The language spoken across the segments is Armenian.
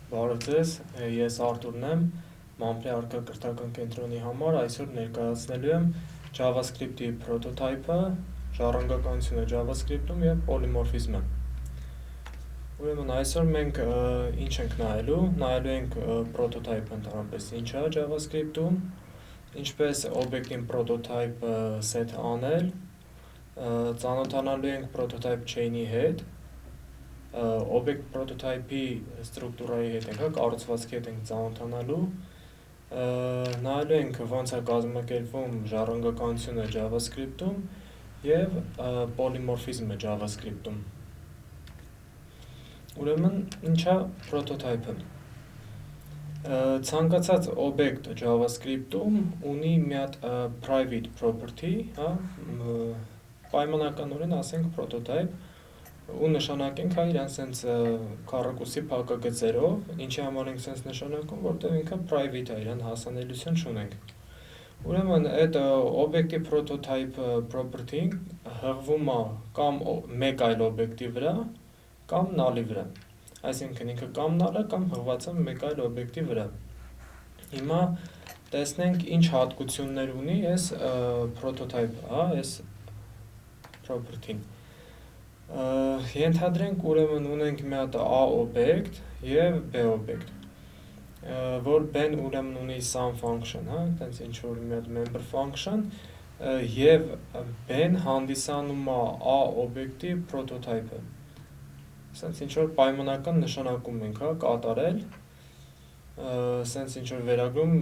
Բարև ձեզ, ես Արտուրն եմ, Մամրի արկակրթական կենտրոնի համար այսօր ներկայացնելու եմ JavaScript-ի պրոտոտայփը, ժառանգականությունը JavaScript-ում և պոլիմորֆիզմը։ Ուրեմն այսօր մենք ինչ ենք նայելու ենք պրոտոտայփը ընդհանրապես ինչ է JavaScript-ում, ինչպես օբյեկտին պրոտոտայփ set անել, ծանոթանալու ենք պրոտոտայփ chain-ի հետ, օբյեկտ պրոտոտայփի ստրուկտուրայի հետ ենք, կառուցվածքի հետ ենք ծանոթանալու, նայելու ենք ոնց է կազմակերպվում ժառանգականությունը JavaScript-ում և պոլիմորֆիզմը JavaScript-ում։ Ուրեմն ինչ է պրոտոտայփը։ Ցանկացած օբյեկտ JavaScript-ում ունի մի հատ private property, պայմանականորեն ասենք պրոտոտայփ, ու նշանակենք իրան սենց քառակուսի փակագծերով, ինչի համար ենք սենց նշանակում, որտեղ ինքը private է, իրան հասանելիություն չունենք։ Ուրեմն այդ օբյեկտի պրոտոտայփ property-ն հղվում է կամ մեկ այլ օբյեկտի վրա, կամ null-ի վրա։ Այսինքն ինքը կամ null է, կամ հղված է մեկ այլ օբյեկտի վրա։ Հիմա տեսնենք ինչ հատկություններ ունի այս պրոտոտայփը, այս property-ն։ Ենթադրենք ուրեմն ունենք մի հատ A օբյեկտ և B օբյեկտ, որ B-ն ուրեմն ունի some function, այտենց ինչ որ մի հատ member function, և B-ն հանդիսանում է A օբյեկտի պրոտոտայփը։ Սենց ինչ որ պայմանական նշանակում ենք կատարել, սենց ինչ որ վերագրում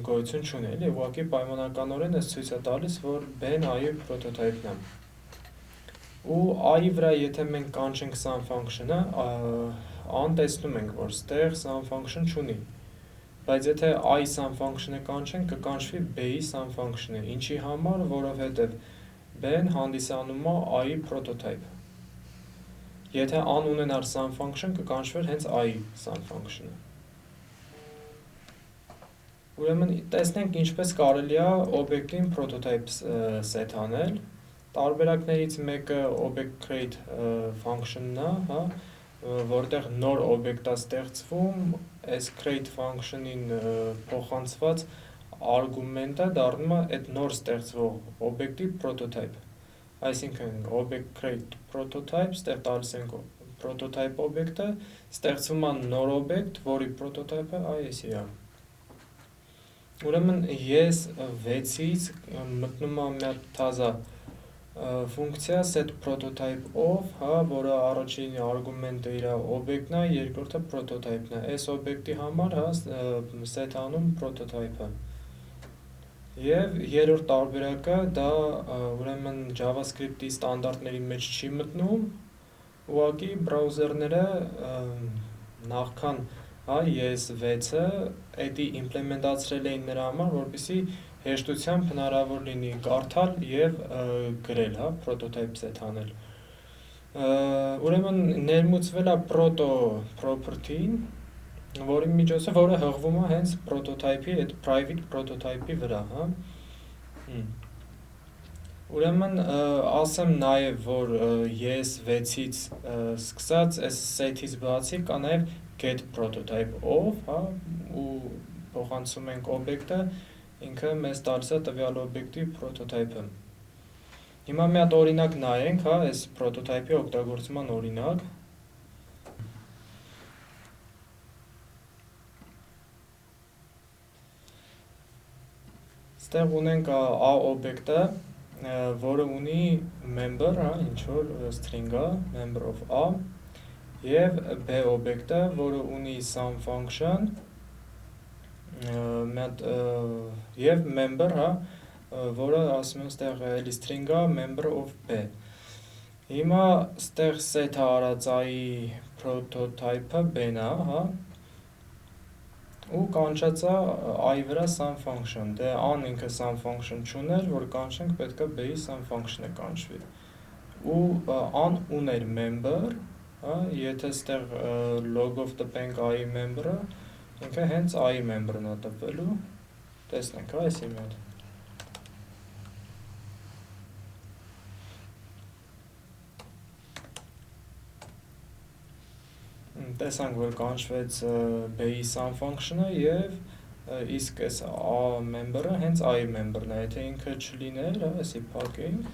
գոյություն չունի, էլի, ուղղակի պայմանականորեն այս ցույց է տալիս, որ B-ն A-ի պրոտոտայփն է։ Ու A-ի վրա եթե մենք կանչենք some function-ը, A-ն տեսնում ենք, որ ստեղ some function չունի, բայց եթե A-ի some function-ը կանչենք, կկանչվի B-ի some function-ը, ինչի համար, որովհետև B-ն հանդիսանում է A-ի պրոտոտայփ։ Եթե A-ն ունենար some function, կկանչվեր հենց A-ի some function-ը։ Ուրեմն տեսնենք ինչպես կարելի է օբյեկտին պրոտոտայփ set անել։ Տարբերակներից մեկը object create function-ն է, որտեղ նոր օբյեկտ է ստեղծվում, այս create function-ին փոխանցված արգումենտը դառնում է այդ նոր ստեղծվող օբյեկտի պրոտոտայփ։ Այսինքն object create prototype, ստեղ տալիս ենք prototype օբյեկտը, ստեղծվում է նոր օբյեկտ, որի պրոտոտայփը այսի է։ Ուրեմն ես 6-ից մտնում եմ մի հատ թազա ֆունկցիա set prototype of, որը առաջին արգումենտը իր օբյեկտն է, երկրորդը պրոտոտայփն է։ Այս օբյեկտի համար set անում պրոտոտայփը։ Եվ երրորդ տարբերակը դա ուրեմն JavaScript-ի ստանդարտների մեջ չի մտնում, ուղղակի բրաուզերները նախքան ES6-ը էդի իմպլեմենտացրել էին նրա համար, որպեսզի հեշտությամբ հնարավոր լինի կարդալ և գրել, պրոտոտայփ set անել։ Ուրեմն ներմուծվել է proto property-ն, որի միջոցով որը հղվում է հենց պրոտոտայփի, այդ private պրոտոտայփի վրա, Ուրեմն ասեմ նաև, որ ES6-ից սկսած այս set-ից բացի կա նաև get prototype of, ու փոխանցում ենք օբյեկտը, ինքը մեզ տալիս է տվյալ օբյեկտի պրոտոտայփը։ Հիմա մի հատ օրինակ նայենք, այս պրոտոտայփի օգտագործման օրինակ։ Ստեղ ունենք A օբյեկտը, որը ունի member, ինչ որ string է, member of A, և B օբյեկտը, որը ունի some function, և member, որը ասում եմ ստեղ էլի string է, member of B։ Հիմա ստեղ set արած A-ի պրոտոտայփը B-ն է, ու կանչած է A-ի վրա some function, դե A-ն ինքը some function չուներ, որ կանչենք պետք է B-ի some function-ը կանչվի։ Ու A-ն ուներ member, եթե ստեղ log-ով տպենք A-ի member-ը, ինքը հենց A-ի member-ն է տպվելու, տեսնենք, այսի մի հատ։ տեսանք, որ կանչվեց B-ի sum function-ը եւ իսկ այս A member-ը հենց A-ի member-ն է, եթե ինքը չլիներ, այսի փակենք,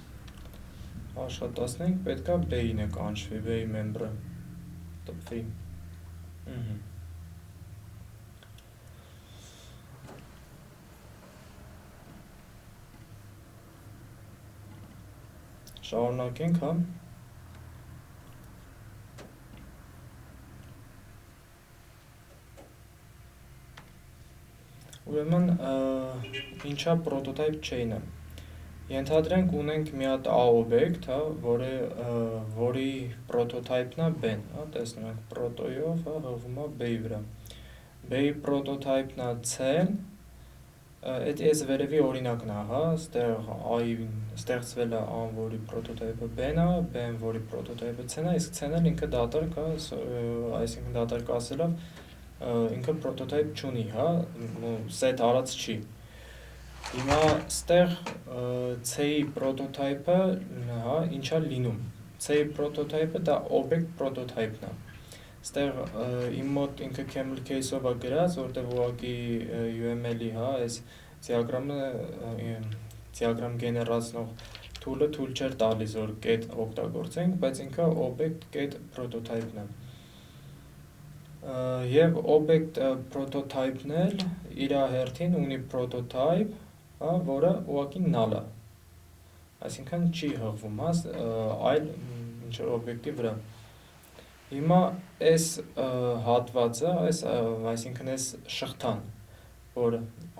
աշխատացնենք, պետքա B-ին է կանչվի, B-ի member-ը տպվի։ Շարունակենք, հա։ Ուրեմն, ինչա prototype chain-ը։ Ենթադրենք ունենք մի հատ A օբյեկտ, հա, որի prototype-ն է B-ն, հա, տեսնում ենք proto-ով, հա, հղվում է B-ի վրա։ B-ի prototype-ն է C-ն, այս վերևի օրինակն է, հա, ստեղ A-ին ստեղծվել է A-ն, որի prototype-ը B-ն է, B-ն, որի prototype-ը C-ն է, իսկ C-ն էլ ինքը դատարկ է, այսինքն դատարկ ասելով ինքը prototype չունի, հա, set արած չի։ Հիմա ստեղ C-ի prototype-ը, հա, ինչա լինում։ C-ի prototype-ը դա object prototype-ն է։ Ստեղ իմ մոտ ինքը camel case-ով է գրած, որտեղ ուղղակի UML-ի, հա, այս դիագրամ գեներացնող tool-ը թույլ չէր տալիս, որ get օգտագործենք, բայց ինքը object get prototype-ն է։ Եվ object prototype-ն էլ իր հերթին ունի prototype, հա, որը ուղղակի null է։ Այսինքն չի հղվում, հա, այլ ինչ-որ օբյեկտի վրա։ Հիմա այս հատվածը, այսինքն այս շղթան, որ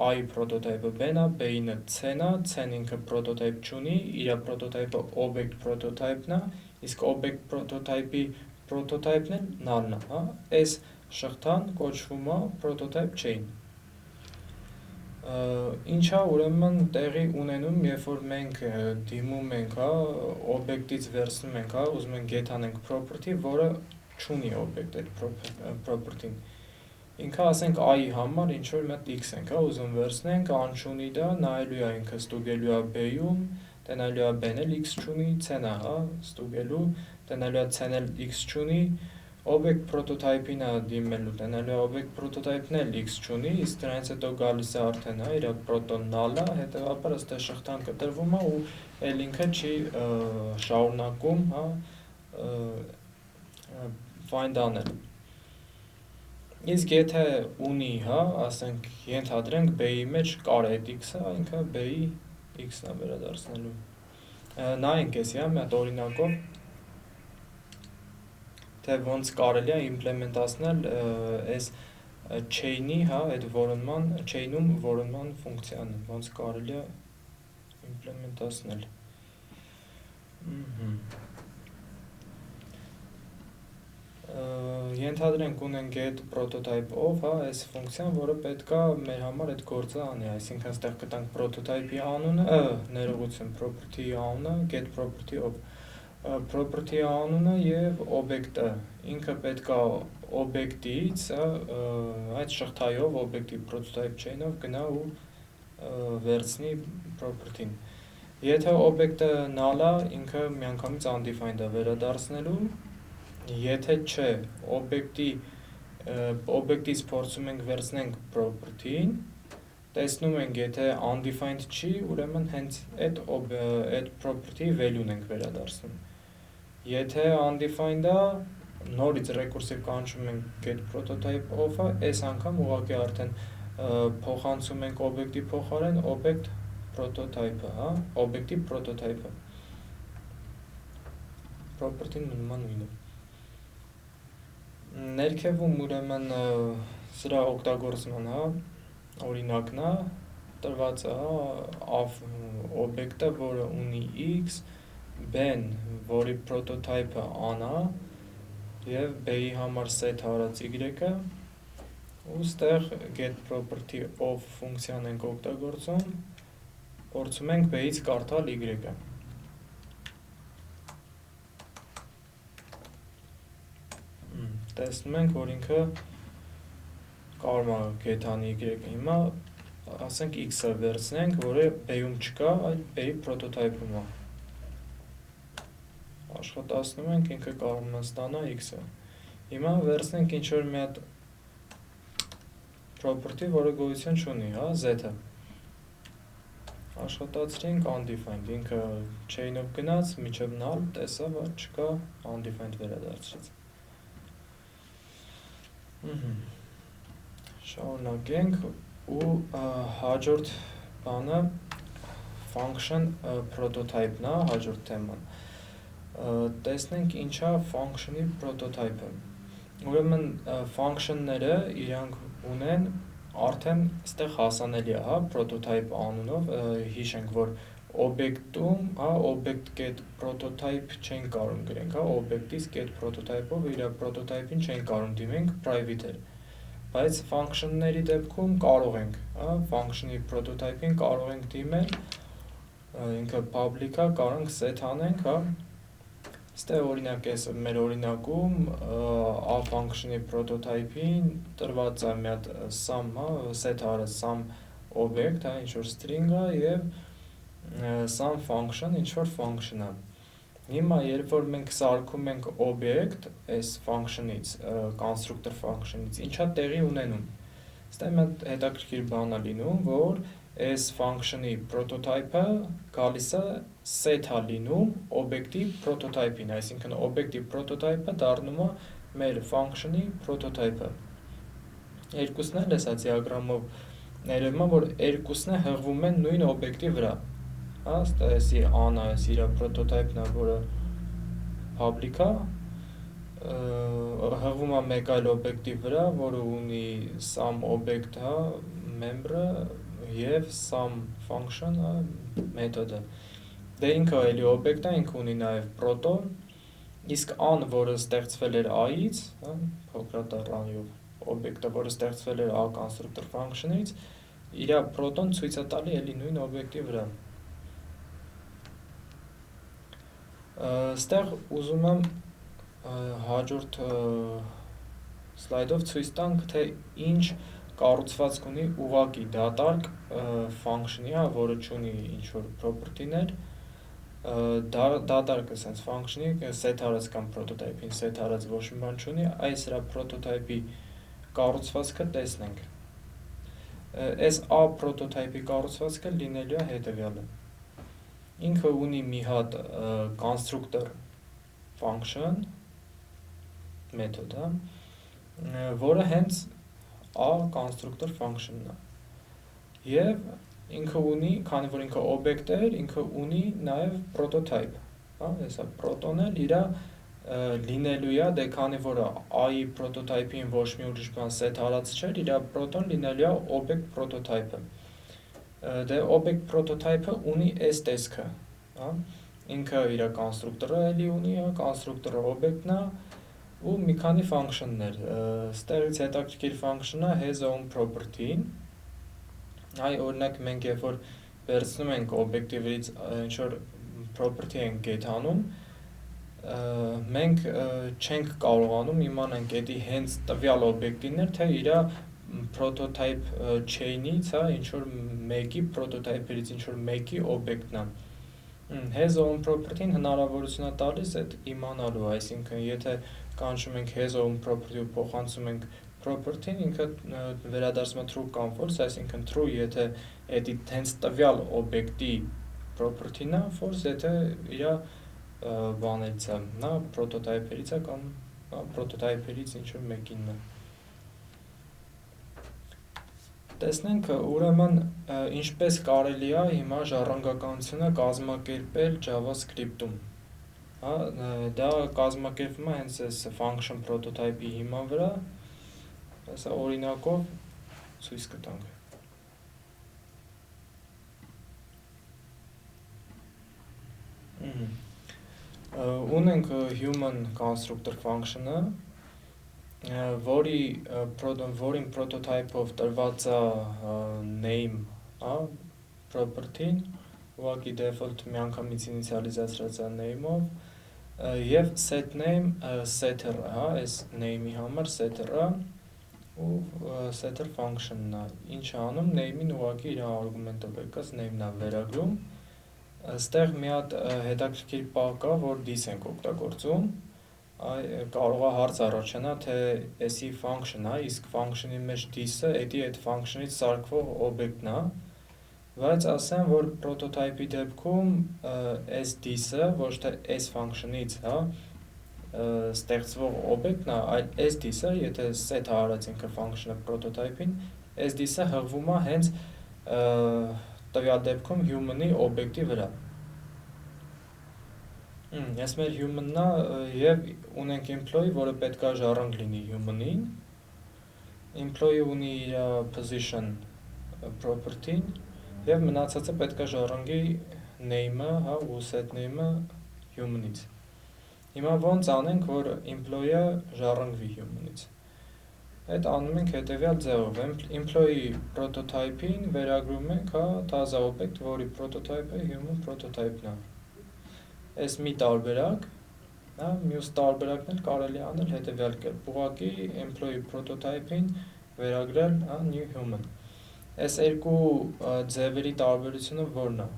A-ի prototype-ը B-ն է, B-ինը C-ն է, C-ն ինքը prototype չունի, իր prototype-ը object prototype-ն է, իսկ object prototype-ի prototype-ն էլ null-ն է, հա, այս շղթան կոչվում է prototype chain։ Ինչա ուրեմն տեղի ունենում, երբ որ մենք դիմում ենք, հա, օբյեկտից վերցնում ենք, հա, ուզում ենք get անենք property, որը չունի օբյեկտ այդ property-ն։ Ինքը ասենք A-ի համար ինչ որ մի հատ x ենք, հա, ուզում վերցնենք, անչունի դա, նայելու է ինքը ստուգելու է B-ում, տենալու է B-ն էլ x չունի, C-ն է, հա, ստուգելու, տենալու է C-ն էլ x չունի, object prototype-ին է դիմելու, տենալու է object prototype-ն էլ x չունի, իսկ դրանից հետո գալիս է արդեն, հա, իր proto null-ը, հետևաբար ըստեղ շղթան կտրվում է ու էլ ինքը չի շարունակում, հա, find անել։ Իսկ եթե ունի, հա, ասենք ենթադրենք B-ի մեջ կար այդ x-ը, ինքը B-ի x-ն է վերադարձնելու։ Նայենք էսի, հա, մի հատ օրինակով, թե ոնց կարելի է իմպլեմենտացնել այս chain-ի, հա, այդ որոնման, chain-ում որոնման ֆունկցիան, ոնց կարելի է իմպլեմենտացնել։ Ենթադրենք ունենք get prototype-ով, հա, այս ֆունկցիան, որը պետքա մեր համար այդ գործը անի, այսինքն այստեղ կտանք prototype-ի անունը, ներողություն, property-ի անունը, get property-ով, property-ի անունը եւ object-ը, ինքը պետքա object-ից, այդ շղթայով, object-ի prototype chain-ով գնա ու վերցնի property-ն։ Եթե object-ը null է, ինքը միանգամից undefined է վերադարձնելու, եթե չէ, object-ից փորձում ենք վերցնենք property-ն, տեսնում ենք, եթե undefined չի, ուրեմն հենց այդ property-ի value-ն ենք վերադարձնում։ Եթե undefined է, նորից recursive կանչում ենք get prototype-ով-ը, այս անգամ ուղղակի արդեն փոխանցում ենք object-ի փոխարեն object prototype-ը, հա, object-ի prototype-ը։ Property-ն մնում է նույնը։ Ներքևում ուրեմն սրա օգտագործման, հա, օրինակն է, տրված է, հա, օբյեկտը, որը ունի x, B-ն, որի prototype-ը an է, եւ B-ի համար set հարած y-ը, ու ստեղ get property-ով ֆունկցիան ենք օգտագործում, փորձում ենք B-ից կարդալ y-ը։ Տեսնում ենք, որ ինքը կարող է get անի y-ը, հիմա ասենք x-ը վերցնենք, որը B-ում չկա, այլ B-ի prototype-ում է։ Աշխատացնում ենք, ինքը կարող է ստանա x-ը։ Հիմա վերցնենք ինչ-որ մի հատ property, որը գոյություն չունի, հա, z-ը։ Աշխատացրինք undefined, ինքը chain-ով գնաց, միջև null, տեսավ, որ չկա, undefined վերադարձրեց։ Շարունակենք ու հաջորդ բանը function prototype-ն է, հաջորդ թեման։ Տեսնենք ինչա function-ի prototype-ը։ Ուրեմն function-ները իրանք ունեն արդեն այստեղ հասանելի է, հա, prototype անունով, հիշենք, որ object-ում, հա, object.prototype չենք կարող գրենք, հա, object-ից get prototype-ով իր prototype-ին չենք կարող դիմենք private-եր, բայց function-ների դեպքում կարող ենք, հա, function-ի prototype-ին կարող ենք դիմել, ինքը public-ա, կարող ենք set անենք, հա, Ստեղ օրինակ ես մեր օրինակում a function-ի prototype-ին տրված է մի հատ sum, հա, set արած sum object, հա, ինչ-որ string-ը եւ sum function, ինչ-որ function-ը։ Հիմա երբ որ մենք սարքում ենք object այս function-ից, constructor function-ից, ինչա տեղի ունենում։ Ստեղ մի հատ հետաքրքիր բան է լինում, որ այս function-ի prototype-ը գալիս է set-ա լինում object-ի prototype-ին, այսինքն object-ի prototype-ը դառնում է մեր function-ի prototype-ը։ Երկուսն էլ էսա դիագրամով ներվում է, որ երկուսն է հղվում են նույն object-ի վրա։ Հա, ստեսի a-ն է, իր prototype-ն է, որը public-ա, հղվում է մեկ այլ object-ի վրա, որը ունի sum object, հա, member-ը և sum function-ը մեթոդը։ Դե ինքը էլի object-ը, ինքը ունի նաև proto, իսկ a-ն, որը ստեղծվել էր a-ից, փոքրատառ a-ով, object-ը, որը ստեղծվել էր a constructor function-ից, իր proton ցույց է տալի էլի նույն object-ի վրա։ Ստեղ ուզում եմ հաջորդ սլայդով ցույց տանք, թե ինչ կառուցվածք ունի ուղղակի դատարկ function-ի, որը չունի ինչ-որ property-ներ, դատարկ sense function-ի set արած կամ prototype-ին set արած ոչ մի բան չունի, այս հրա prototype-ի կառուցվածքը տեսնենք։ Այս a prototype-ի կառուցվածքը լինելու է հետևյալը։ Ինքը ունի մի հատ constructor function մեթոդ, հա, որը հենց a constructor function-ն է։ Եվ ինքը ունի, քանի որ ինքը object էր, ինքը ունի նաև prototype, հա, հեսա proton էլ իր լինելու է, դե քանի որ a-ի prototype-ին ոչ մի ուրիշ բան set արած չէր, իր proton լինելու է object prototype-ը։ Դե object prototype-ը ունի այս տեսքը, հա, ինքը իր constructor-ը էլի ունի, հա, constructor-ը object-ն է ու մի քանի function-ներ։ Ստեղից հետաքրքիր function-ը has own property-ին։ Այ օրինակ մենք երբ որ վերցնում ենք object-ի վրից ինչ-որ property ենք get անում, մենք չենք կարողանում իմանանք էդի հենց տվյալ object-ին էր, թե իր prototype chain-ից, հա, ինչ-որ մեկի prototype-երից ինչ-որ մեկի object-ն է։ Has own property-ն հնարավորություն է տալիս այդ իմանալու, այսինքն եթե կանչում ենք has own property ու փոխանցում ենք property-ն, ինքը վերադարձում է true կամ false, այսինքն true, եթե էդի հենց տվյալ object-ի property-ն է, false, եթե իր բաներից է, նա prototype-երից է կամ prototype-երից ինչ-որ մեկինն է։ Տեսնենք ուրեմն ինչպես կարելի է հիմա ժառանգականությունը կազմակերպել JavaScript-ում։ Հա, դա կազմակերպվում է հենց այս function prototype-ի հիման վրա, հեսա օրինակով ցույց կտանք։ Ունենք human constructor function-ը, որին prototype-ով տրված է name, հա, property-ն, ուղղակի default միանգամից ինիցիալիզացրած է name-ով, եւ set name setter-ը, հա, այս name-ի համար setter-ը ու setter function-ն է։ Ինչ անում, name-ին ուղղակի իր argument-ով եկած name-ն է վերագրում։ Այստեղ մի հատ հետաքրքիր բան կա, որ this ենք օգտագործում, կարող է հարց առաջանա, թե էսի function է, իսկ function-ի մեջ this-ը էդի այդ function-ից սարքվող օբյեկտն է, բայց ասեմ, որ prototype-ի դեպքում այս this-ը ոչ թե այս function-ից, հա, ստեղծվող օբյեկտն է, այլ այս this-ը, եթե set հարած ինքը function-ը prototype-ին, այս this-ը հղվում է հենց տվյալ դեպքում human-ի օբյեկտի վրա։ Ես մեր human-ն է և ունենք employee, որը պետք է ժառանգ լինի human-ին, employee ունի իր position property-ն և մնացածը պետք է ժառանգի name-ը, հա, ու set name-ը human-ից։ Հիմա ոնց անենք, որ employee-ը ժառանգվի human-ից։ Այդ անում ենք հետևյալ ձևով, employee prototype-ին վերագրում ենք, հա, թազա օբյեկտ, որի prototype-ը human prototype-ն է։ Այս մի տարբերակ, հա, մյուս տարբերակն էլ կարելի անել հետևյալ կերպ, ուղղակի employee prototype-ին վերագրել, հա, new human։ Այս երկու ձևերի տարբերությունը որն է։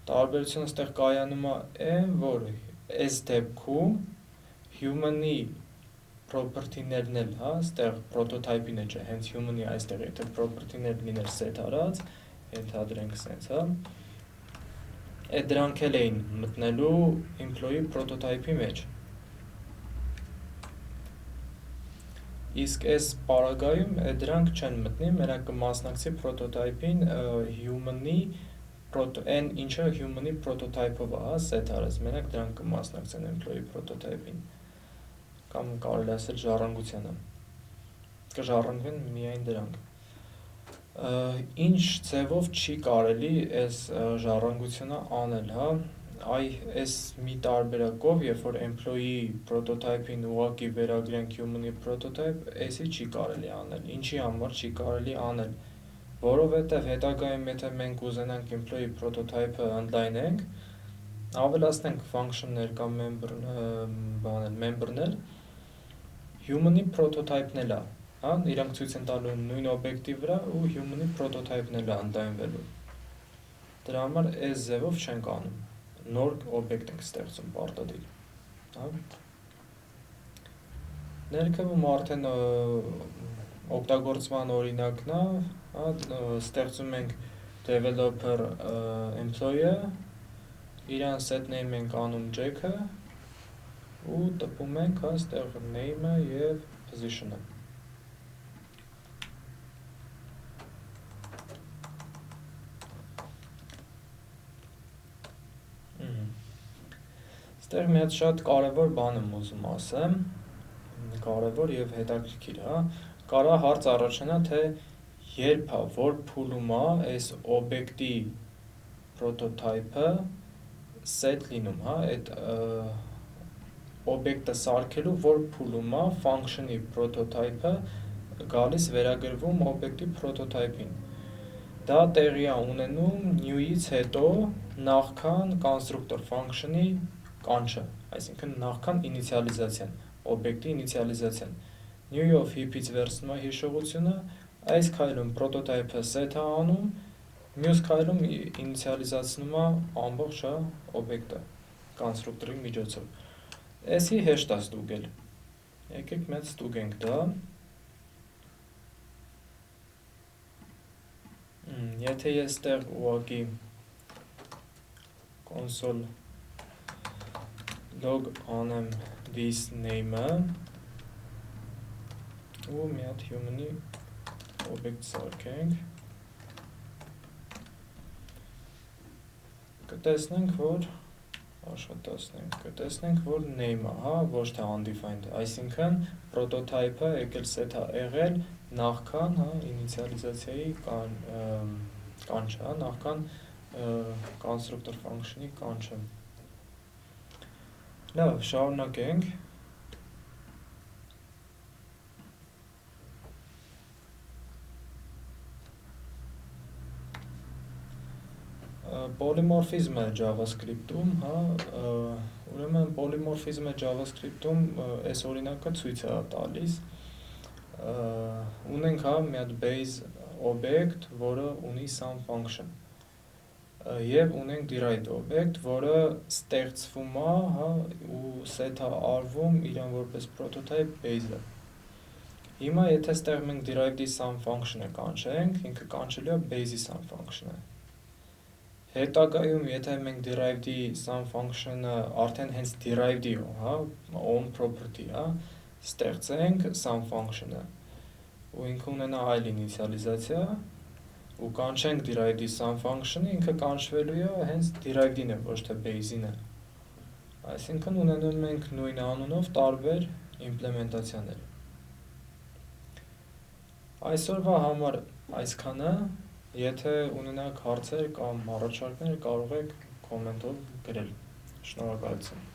Տարբերությունը ստեղ կայանում է այն, որ այս դեպքում human-ի property-ներն էլ, հա, ստեղ prototype-ի մեջ է, հենց human-ի այստեղ, եթե property-ներ լիներ set արած, ենթադրենք սենց, հա, այդ դրանք էլ էին մտնելու employee prototype-ի մեջ։ Իսկ այս պարագայում դրանք չեն մտնի, մենակ կմասնակցի prototype-ին human-ի այն ինչը human-ի prototype-ով է, set արած, մենակ դրանք կմասնակցեն employee prototype-ին, կամ կարելի ասել ժառանգությանը, կժառանգվեն միայն դրանք։ Ինչ ձևով չի կարելի այս ժառանգությունը անել, հա, այս մի տարբերակով, երբ որ employee prototype-ին ուղղակի վերագրենք human-ի prototype, էսի չի կարելի անել, ինչի համար չի կարելի անել, որովհետև հետագայում եթե մենք ուզենանք employee prototype-ը ընդլայնենք, ավելացնենք function-ներ կամ member-ներ, human-ի prototype-ն էլ է, հա, իրանք ցույց են տալու նույն օբյեկտի վրա ու human-ի prototype-ն էլ է ընդլայնվելու։ Դրա համար այս ձևով չենք անում, նոր օբյեկտ ենք ստեղծում պարտադիր, հա։ Ներքևում արդեն օգտագործման օրինակն է, հա, ստեղծում ենք developer employee-ը, իրան set name ենք անում Jack-ը ու տպում ենք, հա, ստեղ name-ը և position-ը։ Ստեղ մի հատ շատ կարևոր բան եմ ուզում ասեմ, կարևոր և հետաքրքիր, հա, կարա հարց առաջանա, թե երբ է, որ փուլում է այս օբյեկտի prototype-ը set լինում, հա, այդ օբյեկտը սարքելու որ փուլում է function-ի prototype-ը գալիս վերագրվում օբյեկտի prototype-ին։ Դա տեղի է ունենում new-ից հետո նախքան constructor function-ի կանչը, այսինքն նախքան ինիցիալիզացիան, օբյեկտի ինիցիալիզացիան։ New-ով heap-ից վերցնում է հիշողությունը, այս քայլում prototype-ը set է անում, մյուս քայլում ինիցիալիզացնում է ամբողջ օբյեկտը կոնստրուկտորի միջոցով։ Էսի հեշտ է ստուգել։ Եկեք մենք ստուգենք դա։ Եթե ես տեղ ուղղակի console log անեմ this name-ը ու մի հատ human-ի օբյեկտ սարքենք, կտեսնենք, որ աշխատացնենք, կտեսնենք, որ name-ը, հա, ոչ թե undefined, այսինքն prototype-ը եկել set է եղել նախքան, հա, ինիցիալիզացիայի կանչը, հա, նախքան constructor function-ի կանչը։ Լավ, շարունակենք։ Polymorphism-ը JavaScript-ում, հա, ուրեմն polymorphism-ը JavaScript-ում այս օրինակը ցույց է տալիս։ Ունենք, հա, մի հատ base object, որը ունի some function։ եւ ունենք derived object, որը ստեղծվում է, հա, ու set է արվում իրան որպես prototype base-ը։ Հիմա եթե ստեղ մենք derived-ի sum function-ը կանչենք, ինքը կանչելու է base-ի sum function-ը։ Հետագայում եթե մենք derived-ի sum function-ը արդեն հենց derived-ի, հա, own property, հա, ստեղծենք sum function-ը, ու ինքը ունենա այլ ինիցիալիզացիա, ու կանչենք derived-ի sum function-ը, ինքը կանչվելու է հենց derived-ին է, ոչ թե base-ին է։ Այսինքն ունենում ենք նույն անունով տարբեր իմպլեմենտացիաներ։ Այսօրվա համար այսքանը, եթե ունենաք հարցեր կամ առաջարկներ, կարող եք կոմենտով գրել։ Շնորհակալություն։